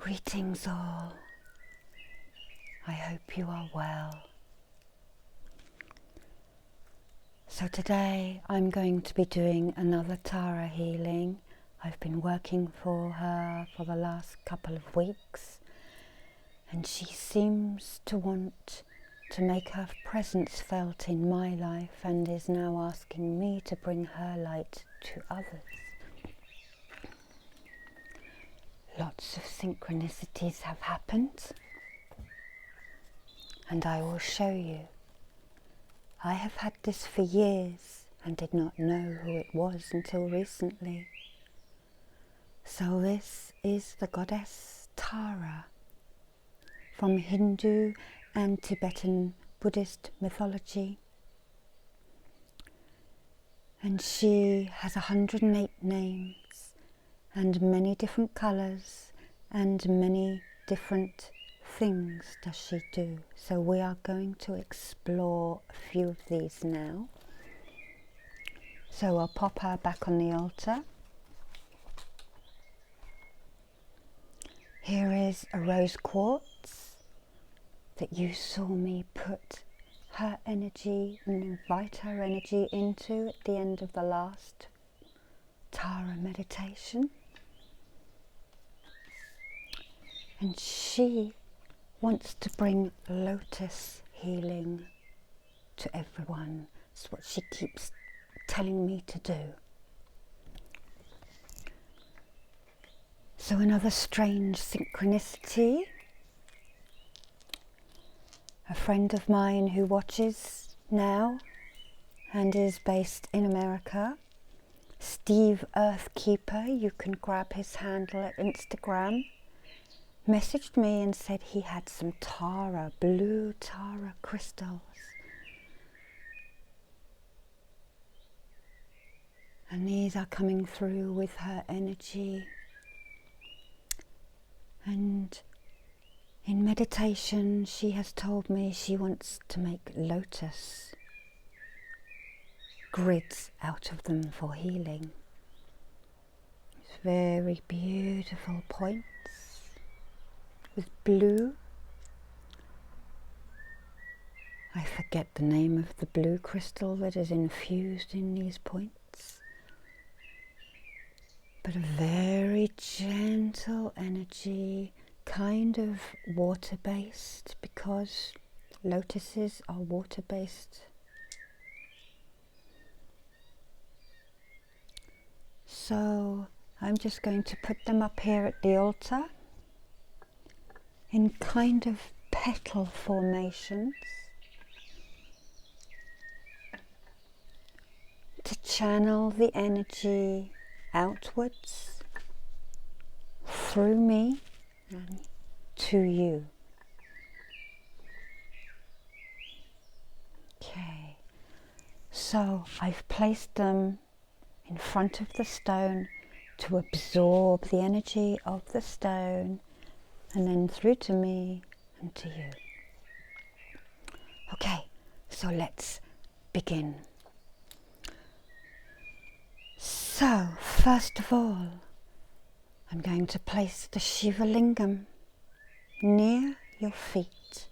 Greetings all. I hope you are well. So today I'm going to be doing another Tara healing. I've been working for her for the last couple of weeks, and she seems to want to make her presence felt in my life and is now asking me to bring her light to others. Lots of synchronicities have happened, and I will show you. I have had this for years and did not know who it was until recently. So this is the goddess Tara from Hindu and Tibetan Buddhist mythology. And she has 108 names and many different colours and many different things does she do. So we are going to explore a few of these now. So I'll pop her back on the altar. Here is a rose quartz that you saw me put her energy and invite her energy into at the end of the last Tara meditation. And she wants to bring Lotus healing to everyone. That's what she keeps telling me to do. So another strange synchronicity. A friend of mine who watches now and is based in America, Steve Earthkeeper, you can grab his handle at Instagram, messaged me and said he had some Tara, blue Tara crystals. And these are coming through with her energy. And in meditation, she has told me she wants to make Lotus grids out of them for healing. It's very beautiful points with blue. I forget the name of the blue crystal that is infused in these points, but a very gentle energy, kind of water-based, because lotuses are water-based. So I'm just going to put them up here at the altar in kind of petal formations to channel the energy outwards through me and to you. Okay, so I've placed them in front of the stone to absorb the energy of the stone and then through to me and to you. Okay, so let's begin. So, first of all, I'm going to place the Shiva Lingam near your feet.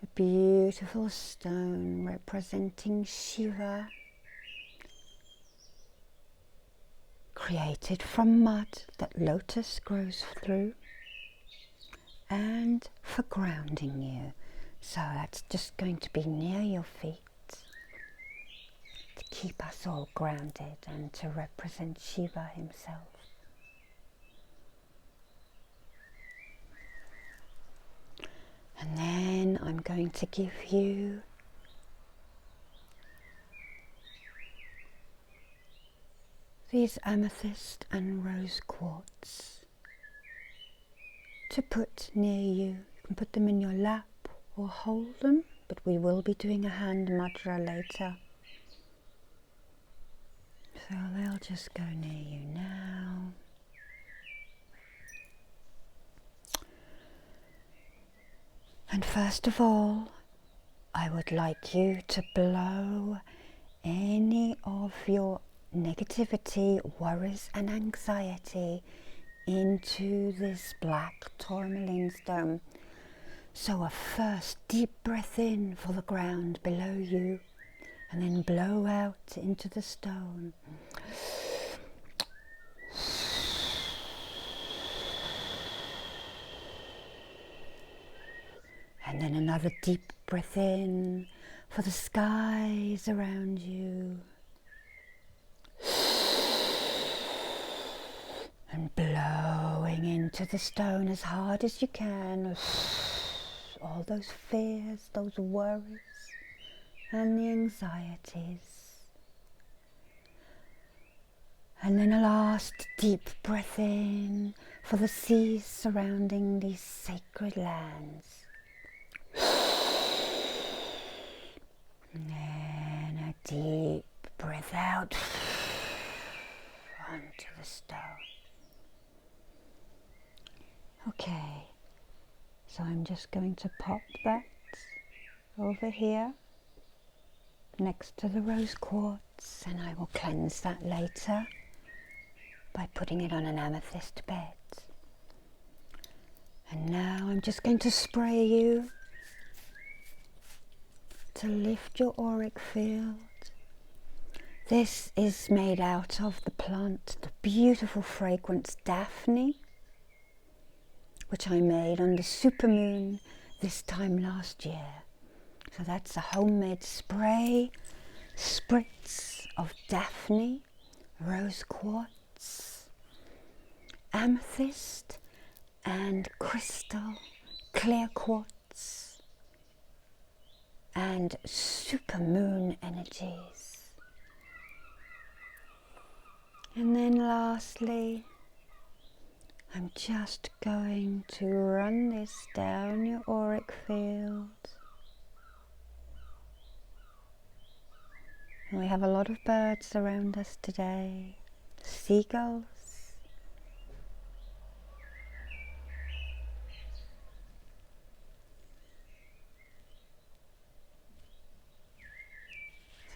A beautiful stone representing Shiva, created from mud that Lotus grows through, and for grounding you. So that's just going to be near your feet to keep us all grounded and to represent Shiva himself. And then I'm going to give you these amethyst and rose quartz to put near you. You can put them in your lap or hold them, but we will be doing a hand mudra later. So they'll just go near you now. And first of all, I would like you to blow any of your negativity, worries and anxiety into this black tourmaline stone. So a first deep breath in for the ground below you, and then blow out into the stone. And then another deep breath in for the skies around you. And blowing into the stone as hard as you can. All those fears, those worries, and the anxieties. And then a last deep breath in for the seas surrounding these sacred lands. And then a deep breath out onto the stone. Okay, so I'm just going to pop that over here next to the rose quartz, and I will cleanse that later by putting it on an amethyst bed. And now I'm just going to spray you to lift your auric field. This is made out of the plant, the beautiful fragrance Daphne, which I made on the supermoon this time last year. So that's a homemade spray, spritz of Daphne, rose quartz, amethyst, and crystal, clear quartz, and supermoon energies. And then lastly, I'm just going to run this down your auric field. And we have a lot of birds around us today, seagulls.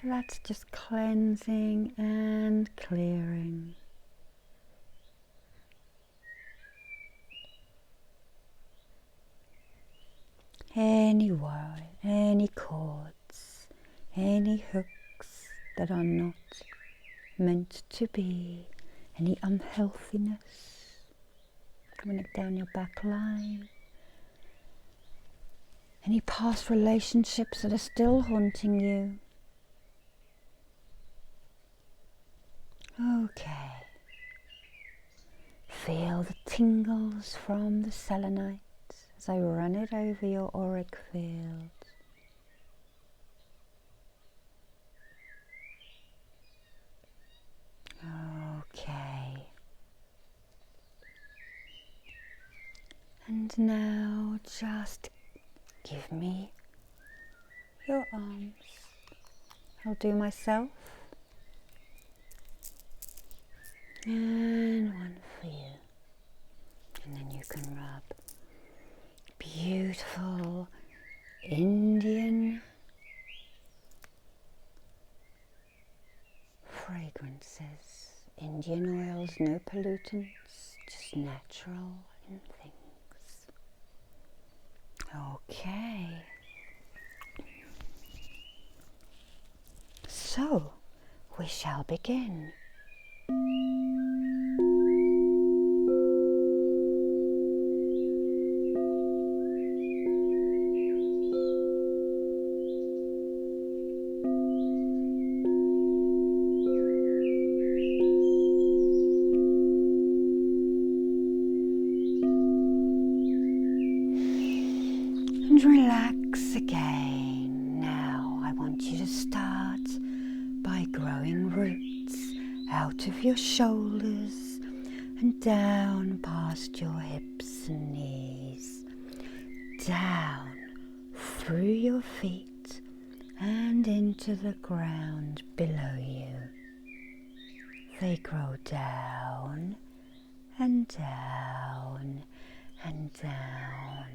So that's just cleansing and clearing. Any worry, any cords, any hooks that are not meant to be, any unhealthiness, coming down your back line, any past relationships that are still haunting you. Okay. Feel the tingles from the selenite as I run it over your auric field. Okay. And now just give me your arms. I'll do myself. And one for you. And then you can rub beautiful Indian fragrances. Indian oils, no pollutants, just natural in things. Okay. So, we shall begin. And relax again. Now I want you to start by growing roots out of your shoulders and down past your hips and knees, down through your feet and into the ground below you. They grow down and down and down,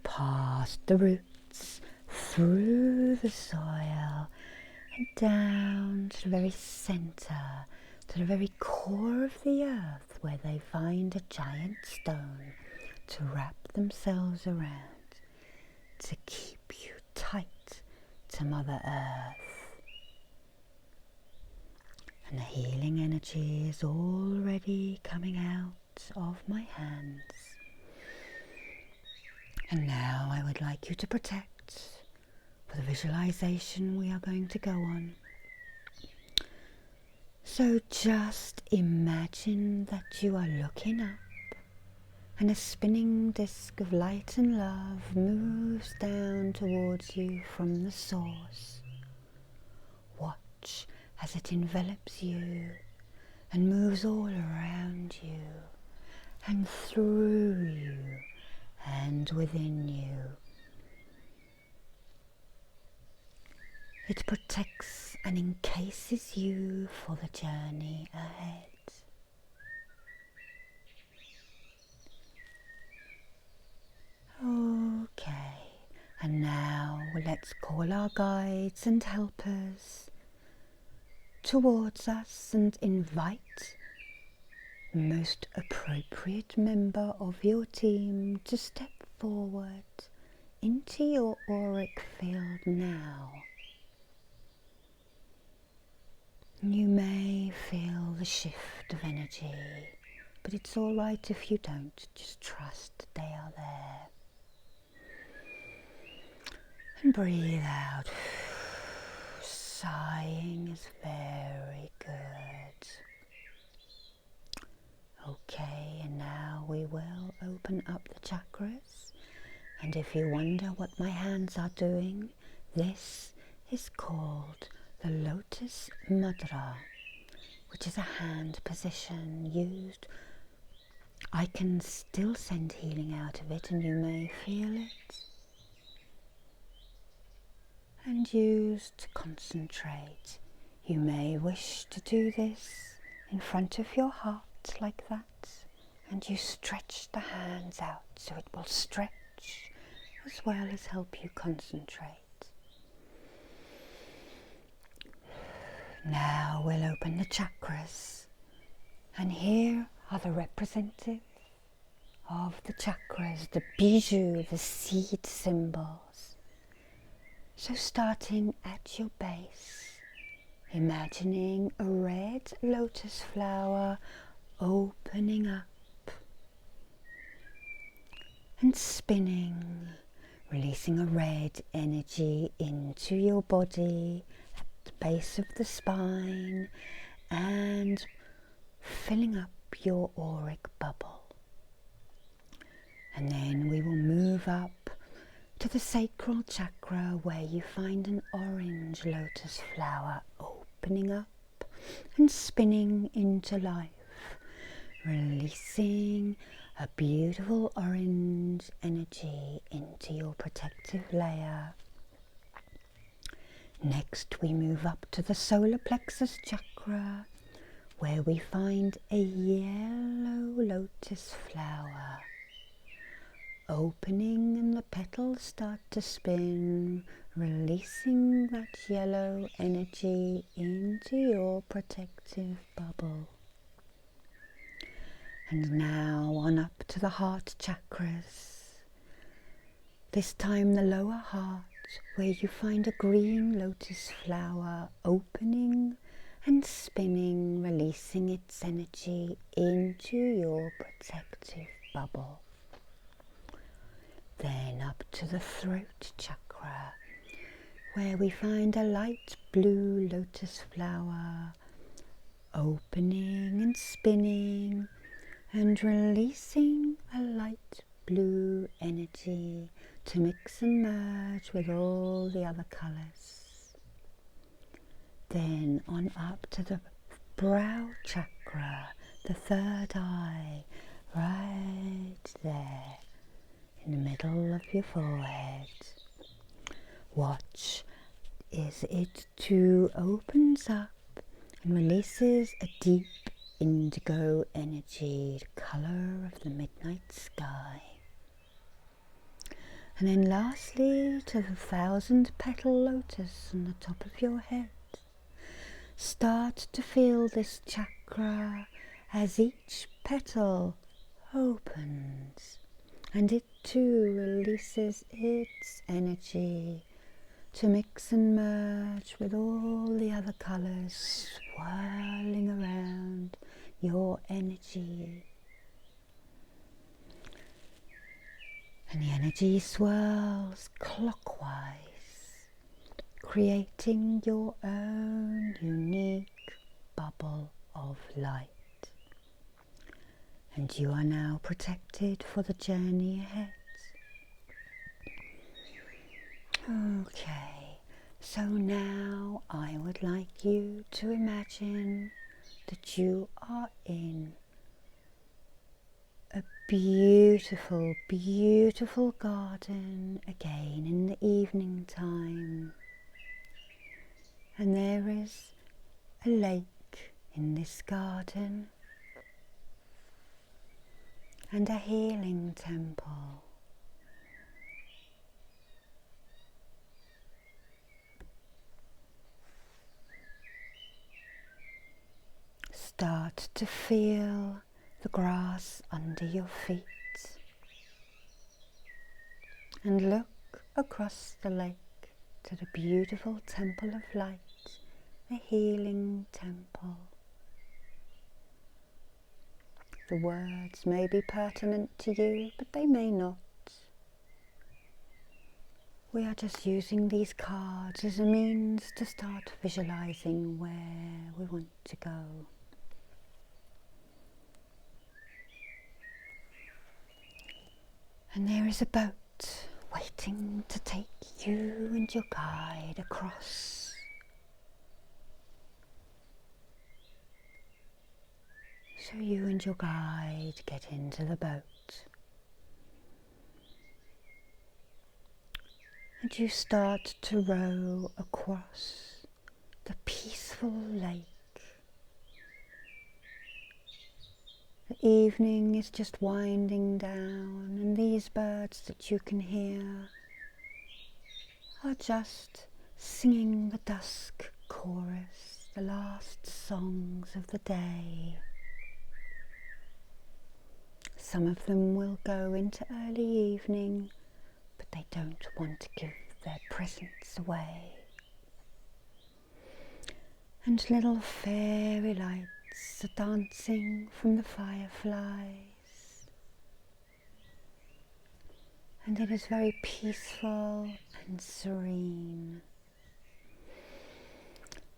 past the roots, through the soil, and down to the very center, to the very core of the earth, where they find a giant stone to wrap themselves around to keep you tight to Mother Earth. And the healing energy is already coming out of my hands. And now I would like you to protect, for the visualization we are going to go on. So just imagine that you are looking up and a spinning disc of light and love moves down towards you from the source. Watch as it envelops you and moves all around you and through you and within you. It protects and encases you for the journey ahead. Okay, and now let's call our guides and helpers towards us and invite the most appropriate member of your team to step forward into your auric field now. You may feel the shift of energy, but it's all right if you don't. Just trust they are there. And breathe out. Sighing is very good. Okay, and now we will open up the chakras. And if you wonder what my hands are doing, this is called the Lotus Mudra, which is a hand position used. I can still send healing out of it, and you may feel it. And use to concentrate. You may wish to do this in front of your heart like that, and you stretch the hands out so it will stretch as well as help you concentrate. Now we'll open the chakras, and here are the representatives of the chakras, the bijou, the seed symbols. So starting at your base, imagining a red lotus flower opening up and spinning, releasing a red energy into your body at the base of the spine and filling up your auric bubble. And then we will move up to the sacral chakra, where you find an orange lotus flower opening up and spinning into life, releasing a beautiful orange energy into your protective layer. Next we move up to the solar plexus chakra, where we find a yellow lotus flower opening, and the petals start to spin, releasing that yellow energy into your protective bubble. And now on up to the heart chakras, this time the lower heart, where you find a green lotus flower opening and spinning, releasing its energy into your protective bubble. Then up to the throat chakra, where we find a light blue lotus flower opening and spinning and releasing a light blue energy to mix and merge with all the other colours. Then on up to the brow chakra, the third eye, right there in the middle of your forehead. Watch as it too opens up and releases a deep indigo energy, the colour of the midnight sky. And then lastly to the 1,000-petal lotus on the top of your head. Start to feel this chakra as each petal opens and it too releases its energy to mix and merge with all the other colours swirling around your energy. And the energy swirls clockwise, creating your own unique bubble of light. And you are now protected for the journey ahead. Okay, so now I would like you to imagine that you are in a beautiful, beautiful garden again in the evening time. And there is a lake in this garden and a healing temple. Start to feel the grass under your feet and look across the lake to the beautiful temple of light, the healing temple. The words may be pertinent to you, but they may not. We are just using these cards as a means to start visualizing where we want to go. And there is a boat waiting to take you and your guide across. So you and your guide get into the boat. And you start to row across the peaceful lake. The evening is just winding down, and these birds that you can hear are just singing the dusk chorus, the last songs of the day. Some of them will go into early evening, but they don't want to give their presence away. And little fairy lights are dancing from the fireflies. And it is very peaceful and serene.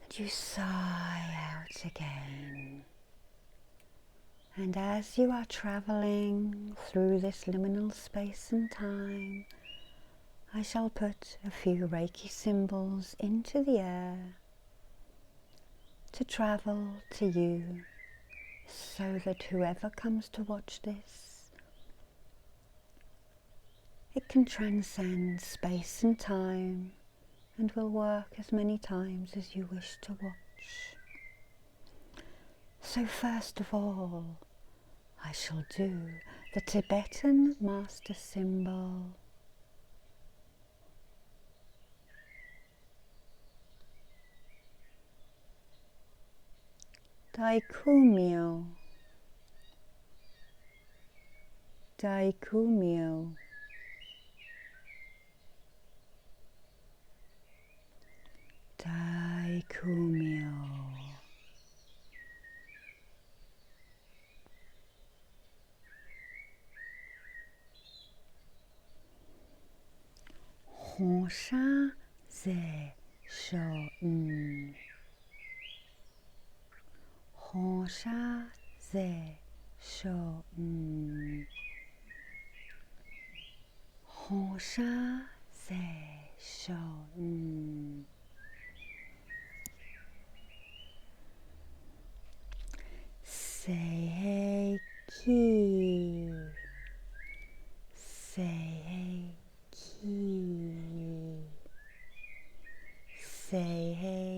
And you sigh out again. And as you are travelling through this liminal space and time, I shall put a few Reiki symbols into the air to travel to you, so that whoever comes to watch this, it can transcend space and time and will work as many times as you wish to watch. So first of all, I shall do the Tibetan master symbol. Daikumyo, Daikumyo, Daikumyo. Honsha ze shou. Honsha ze shou. Honsha ze shou. Seiki, Seiki, Seiki.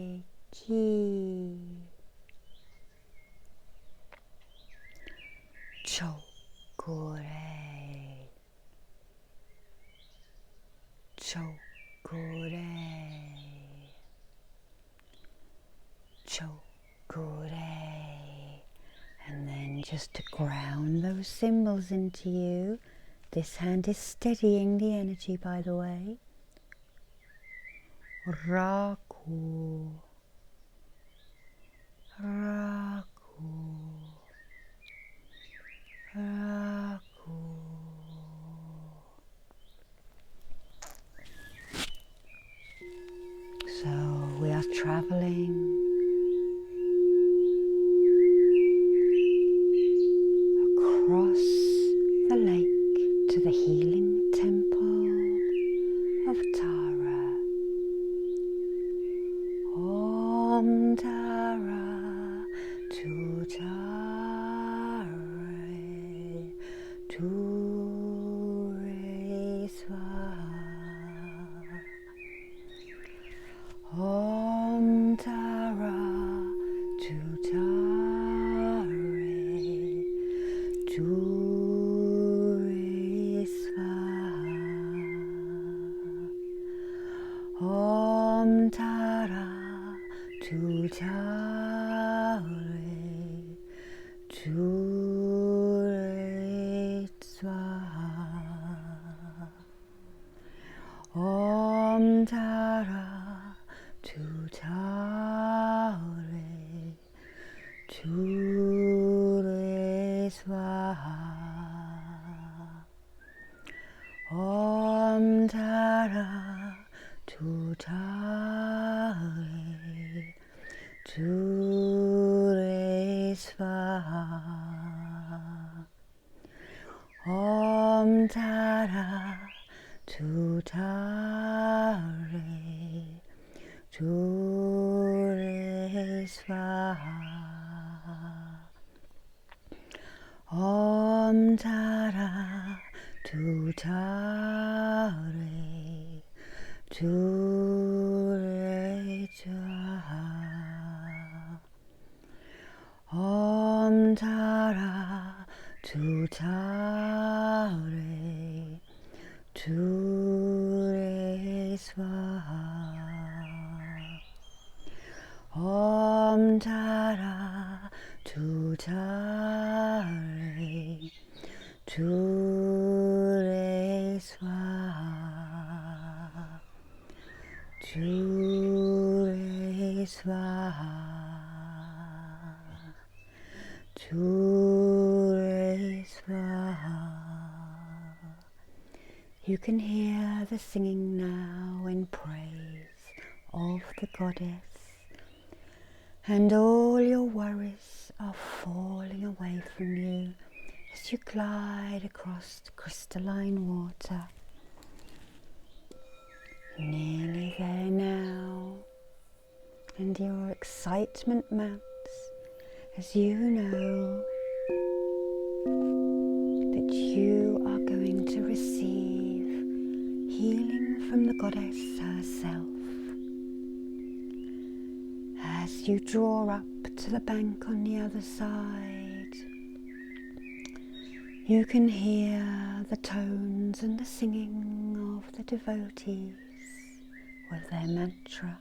Chokure, Chokure, Chokure. And then just to ground those symbols into you, this hand is steadying the energy, by the way. Raku, Raku, Raku. So we are traveling across the lake to the healing temple of Tara. Om Tara tu Tara tu re swaha. Om Tara tu Tara tu re swaha. Om Tara tu Tara tu re swaha. Om Tara tu Tara tu re swaha. Om Tara tu Tara tu re swaha. Om Tara tu Tara tu re swaha. Om Tara tu Tara tu re swaha. Om Tara tu Tara tu re swaha. Om Tara tu Tara tu re swaha. Tu re swaha. Tu re swaha. You can hear the singing now in praise of the goddess, and all your worries are falling away from you as you glide across the crystalline water. Nearly there now, and your excitement mounts as you know that you are going to receive healing from the goddess herself. As you draw up to the bank on the other side, you can hear the tones and the singing of the devotees with their mantra.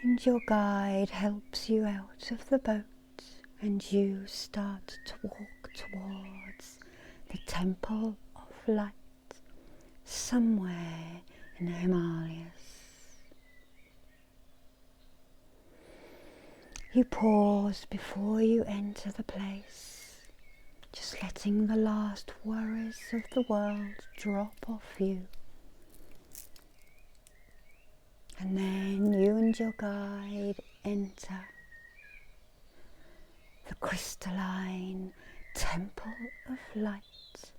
And your guide helps you out of the boat, and you start to walk towards the Temple of Light somewhere in the Himalayas. You pause before you enter the place, just letting the last worries of the world drop off you. And then you and your guide enter the crystalline Temple of Light,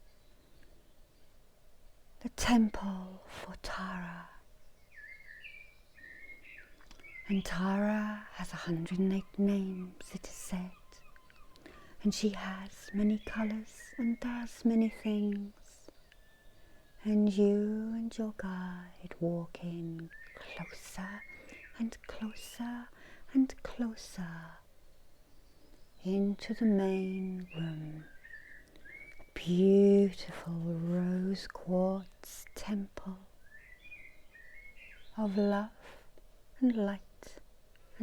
the temple for Tara. And Tara has 108 names, it is said, and she has many colours and does many things. And you and your guide walk in closer and closer and closer into the main room, a beautiful rose quartz temple of love and light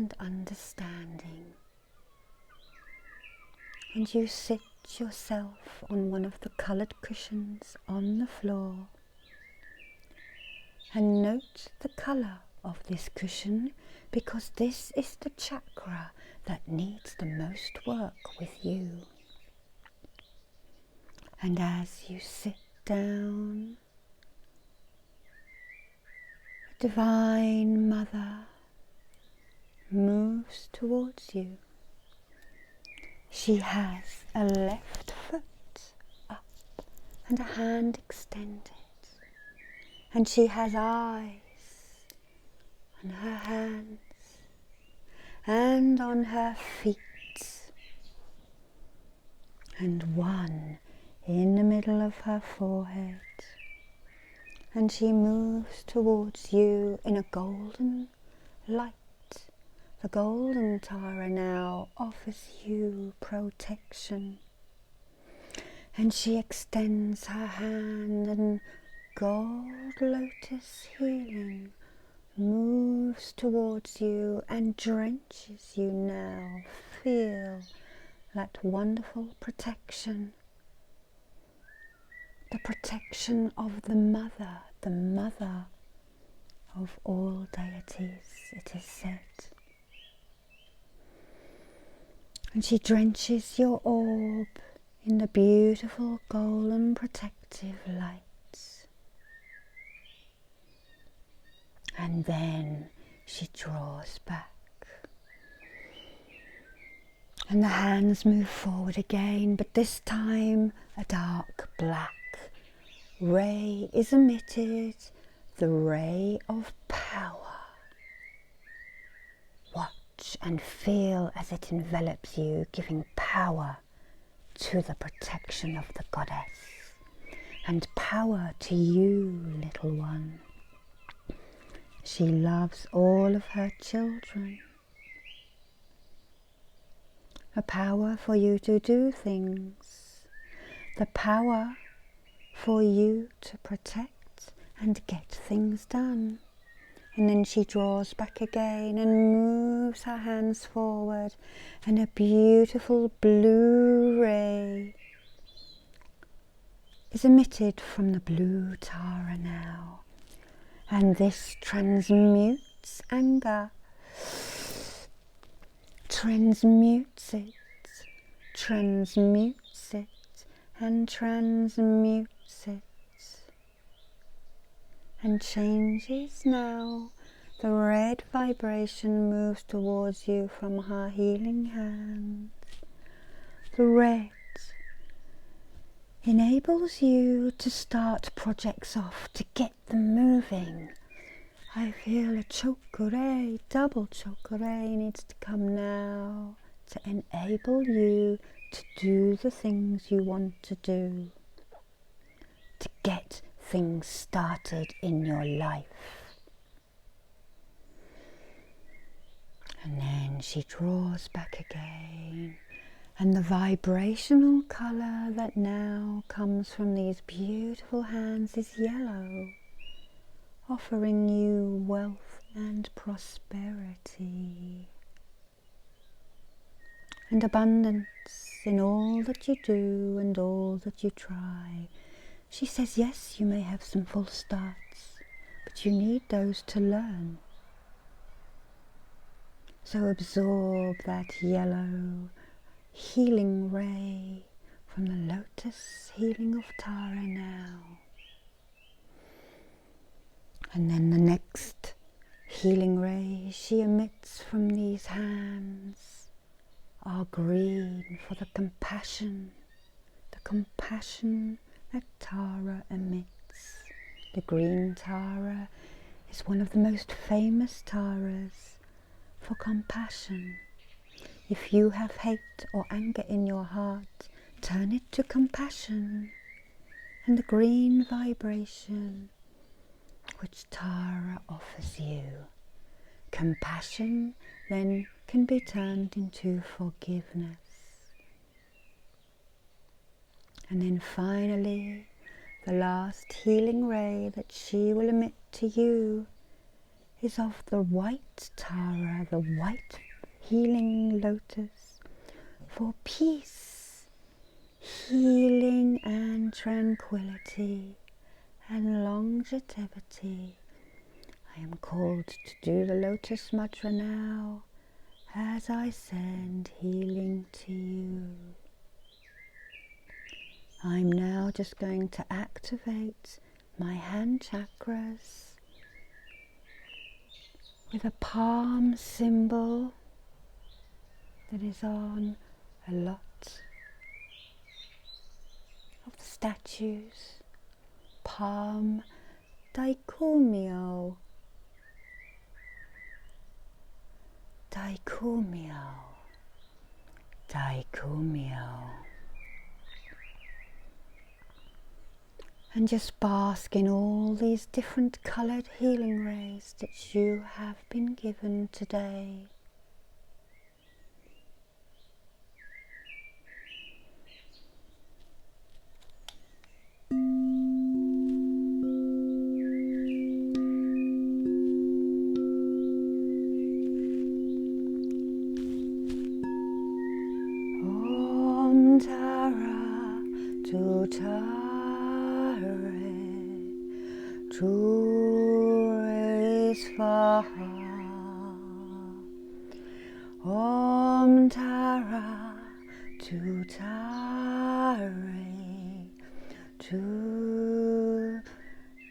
and understanding. And you sit yourself on one of the coloured cushions on the floor and note the colour of this cushion, because this is the chakra that needs the most work with you. And as you sit down, the Divine Mother moves towards you. She has a left foot up and a hand extended, and she has eyes on her hands and on her feet, and one in the middle of her forehead. And she moves towards you in a golden light. The golden Tara now offers you protection, and she extends her hand, and gold lotus healing moves towards you and drenches you now. Feel that wonderful protection, the protection of the mother of all deities, it is said. And she drenches your orb in the beautiful golden protective light. And then she draws back. And the hands move forward again, but this time a dark black ray is emitted, the ray of power. Watch and feel as it envelops you, giving power to the protection of the goddess, and power to you, little one. She loves all of her children. The power for you to do things, the power for you to protect and get things done. And then she draws back again and moves her hands forward, and a beautiful blue ray is emitted from the blue Tara now. And this transmutes anger, transmutes it, transmutes it, and transmutes it, and changes now. The red vibration moves towards you from her healing hands. The red enables you to start projects off, to get them moving. I feel a chakra, double chakra needs to come now to enable you to do the things you want to do, to get things started in your life. And then she draws back again, and the vibrational colour that now comes from these beautiful hands is yellow, offering you wealth and prosperity and abundance in all that you do and all that you try. She says, yes, you may have some false starts, but you need those to learn. So absorb that yellow healing ray from the Lotus healing of Tara now. And then the next healing ray she emits from these hands are green for the compassion that Tara emits. The green Tara is one of the most famous Taras for compassion. If you have hate or anger in your heart, turn it to compassion, and the green vibration which Tara offers you. Compassion then can be turned into forgiveness. And then finally, the last healing ray that she will emit to you is of the white Tara, the white healing lotus, for peace, healing and tranquility and longevity. I am called to do the Lotus Mantra now as I send healing to you. I'm now just going to activate my hand chakras with a palm symbol that is on a lot of the statues. Palm Daikumyo, Daikumyo, Daikumyo. And just bask in all these different coloured healing rays that you have been given today. Om Tara Tutare Ture Svaha. Om Tara Tutare Tu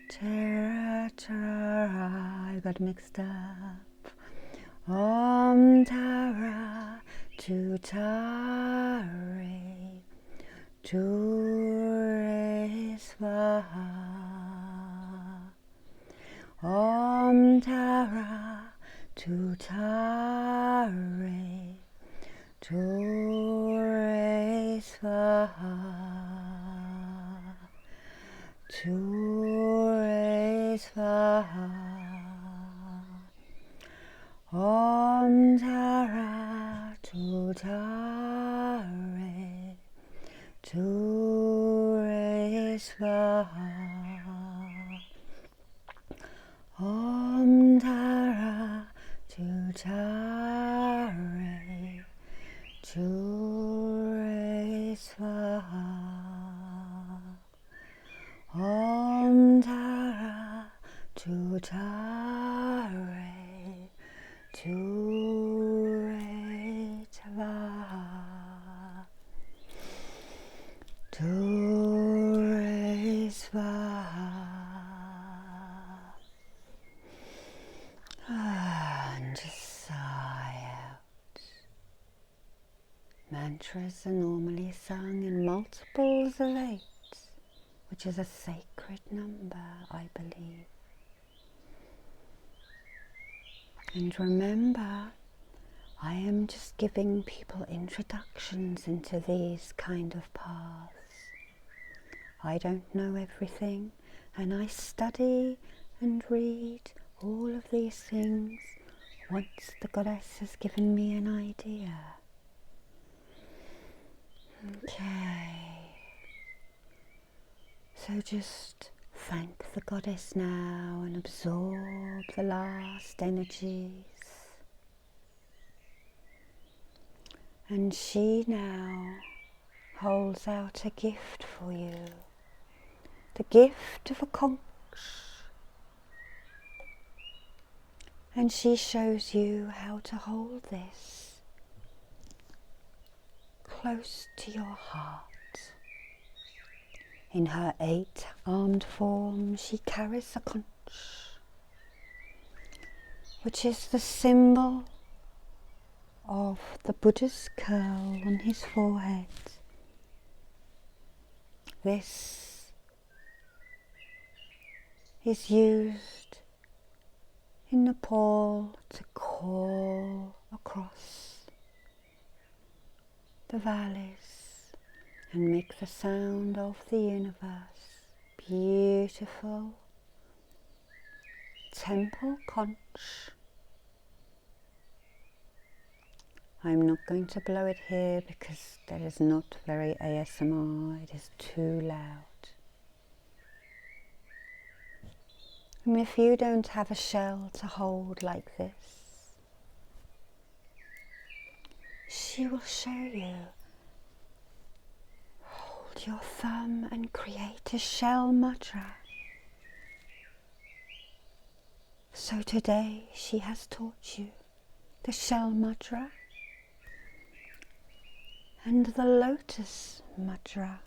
Tara Tara. I got mixed up. Om Tara Tutare Ture Svaha. Om Tara Tutare Ture Svaha. Ture Svaha. Om Tara Tutare Ture Svaha. Om Tara Tutare Ture Svaha. Om Tara Tutare Ture Svaha. Ture Svaha. And just sigh out. Mantras are normally sung in multiples of 8, which is a sacred number, I believe. And remember, I am just giving people introductions into these kind of paths. I don't know everything, and I study and read all of these things once the goddess has given me an idea. Okay. So just thank the goddess now and absorb the last energies. And she now holds out a gift for you. The gift of a conch. And she shows you how to hold this close to your heart. In her 8-armed form, she carries a conch, which is the symbol of the Buddha's curl on his forehead. This is used in Nepal to call across the valleys and make the sound of the universe. Beautiful temple conch. I'm not going to blow it here because that is not very ASMR, it is too loud. And if you don't have a shell to hold like this, she will show you. Hold your thumb and create a shell mudra. So today she has taught you the shell mudra and the lotus mudra.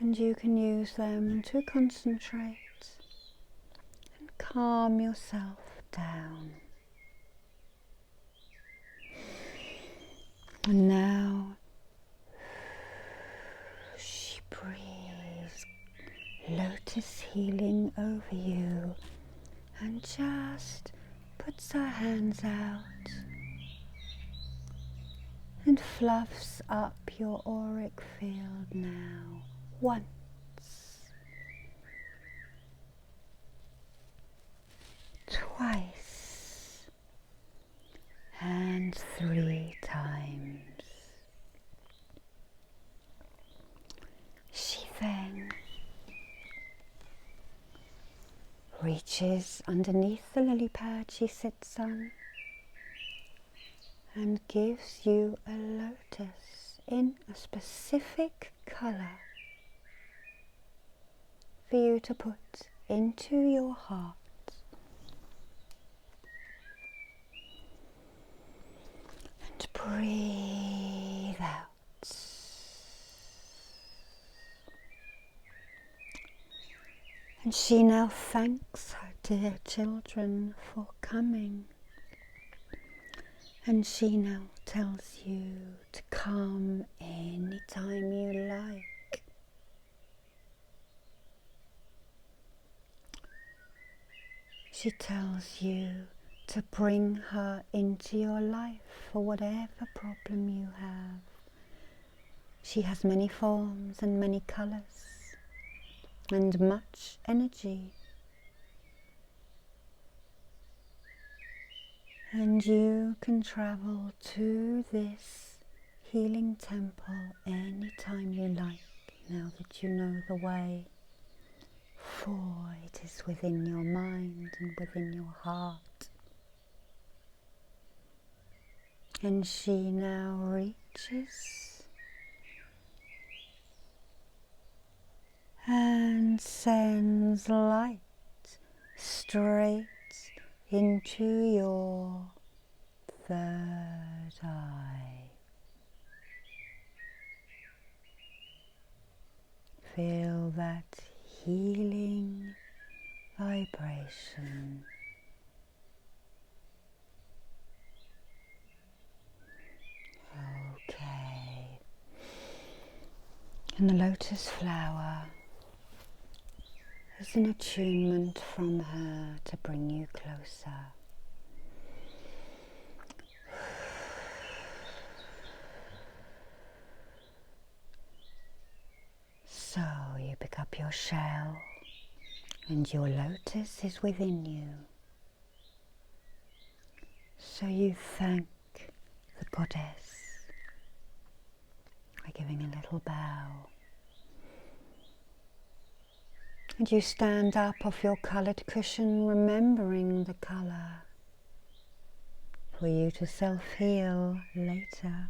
And you can use them to concentrate and calm yourself down. And now she breathes lotus healing over you and just puts her hands out and fluffs up your auric field now. Once, twice, and 3 times. She then reaches underneath the lily pad she sits on and gives you a lotus in a specific colour for you to put into your heart. And breathe out. And she now thanks her dear children for coming. And she now tells you to come anytime you like. She tells you to bring her into your life for whatever problem you have. She has many forms and many colours and much energy. And you can travel to this healing temple anytime you like, now that you know the way. For it is within your mind and within your heart. And she now reaches and sends light straight into your 3rd eye. Feel that healing vibration. Okay. And the lotus flower is an attunement from her to bring you closer. So you pick up your shell and your lotus is within you. So you thank the goddess by giving a little bow. And you stand up off your coloured cushion, remembering the colour for you to self-heal later.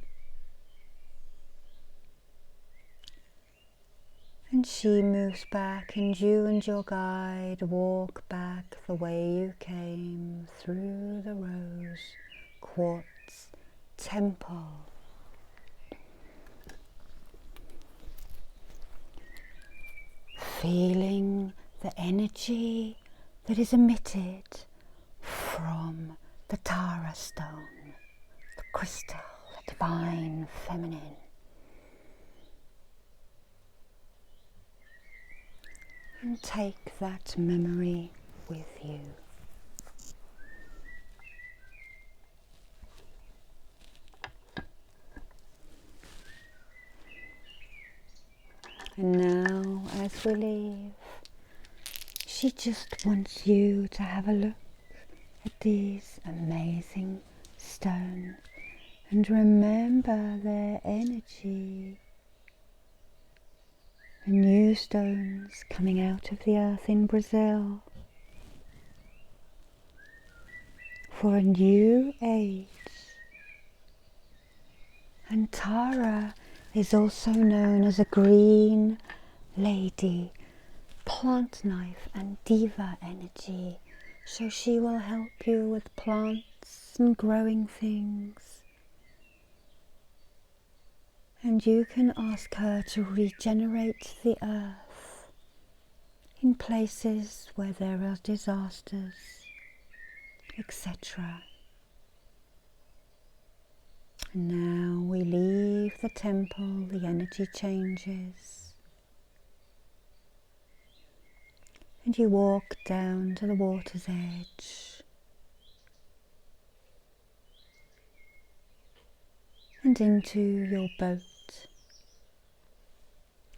And she moves back, and you and your guide walk back the way you came, through the rose quartz temple. Feeling the energy that is emitted from the Tara stone, the crystal, the divine feminine. And take that memory with you. And now, as we leave, she just wants you to have a look at these amazing stones and remember their energy and new stones coming out of the earth in Brazil for a new age. And Tara is also known as a green lady, plant knife and diva energy, so she will help you with plants and growing things. And you can ask her to regenerate the earth in places where there are disasters, etc. And now we leave the temple, the energy changes, and you walk down to the water's edge and into your boat,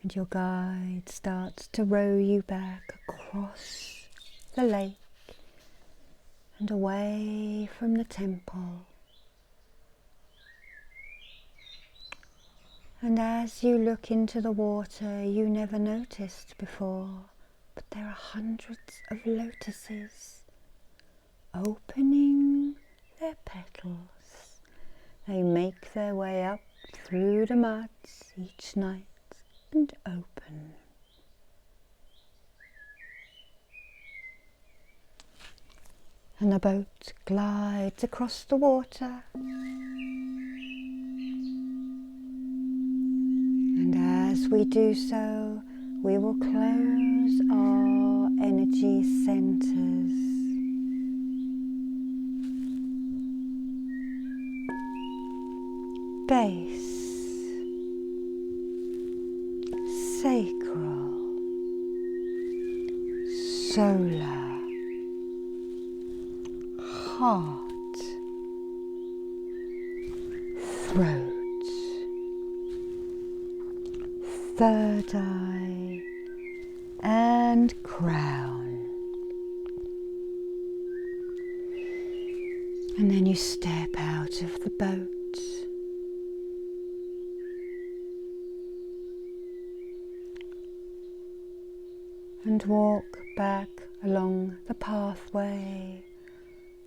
and your guide starts to row you back across the lake and away from the temple. And as you look into the water you never noticed before, but there are hundreds of lotuses opening their petals. They make their way up through the muds each night and open. And the boat glides across the water. And as we do so, we will close our energy centers. Base, sacral, solar, heart, throat, third eye, and crown. And then you step out of the boat and walk back along the pathway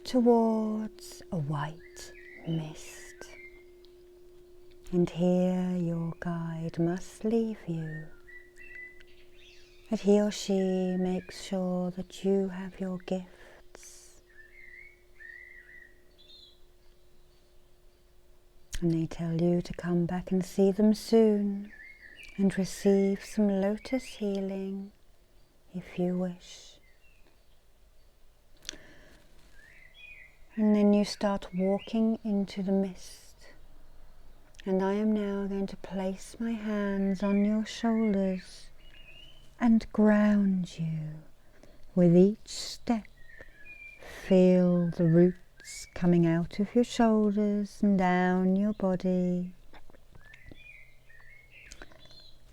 towards a white mist. And here your guide must leave you, that he or she makes sure that you have your gifts. And they tell you to come back and see them soon and receive some lotus healing if you wish. And then you start walking into the mist. And I am now going to place my hands on your shoulders and ground you. With each step, feel the roots coming out of your shoulders and down your body,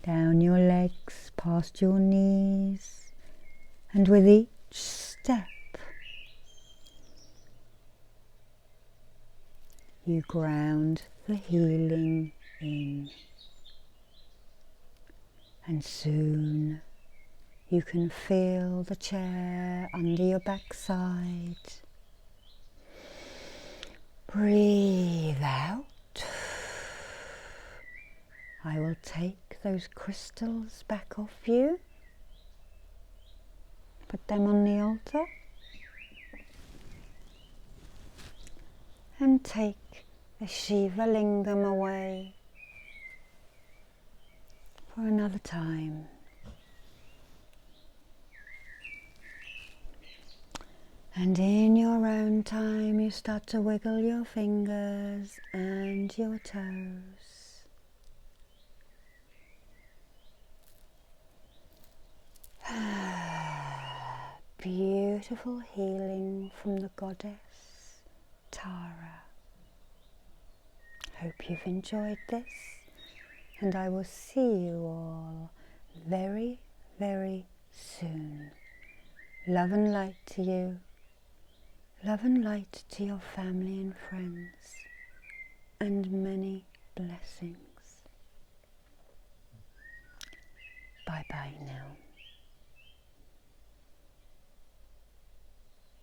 down your legs, past your knees, and with each step, you ground the healing in. And soon you can feel the chair under your backside. Breathe out. I will take those crystals back off you. Put them on the altar. And take the Shiva Lingam away for another time. And in your own time you start to wiggle your fingers and your toes. Beautiful healing from the goddess Tara. Hope you've enjoyed this, and I will see you all very, very soon. Love and light to you. Love and light to your family and friends, and many blessings. Bye bye now.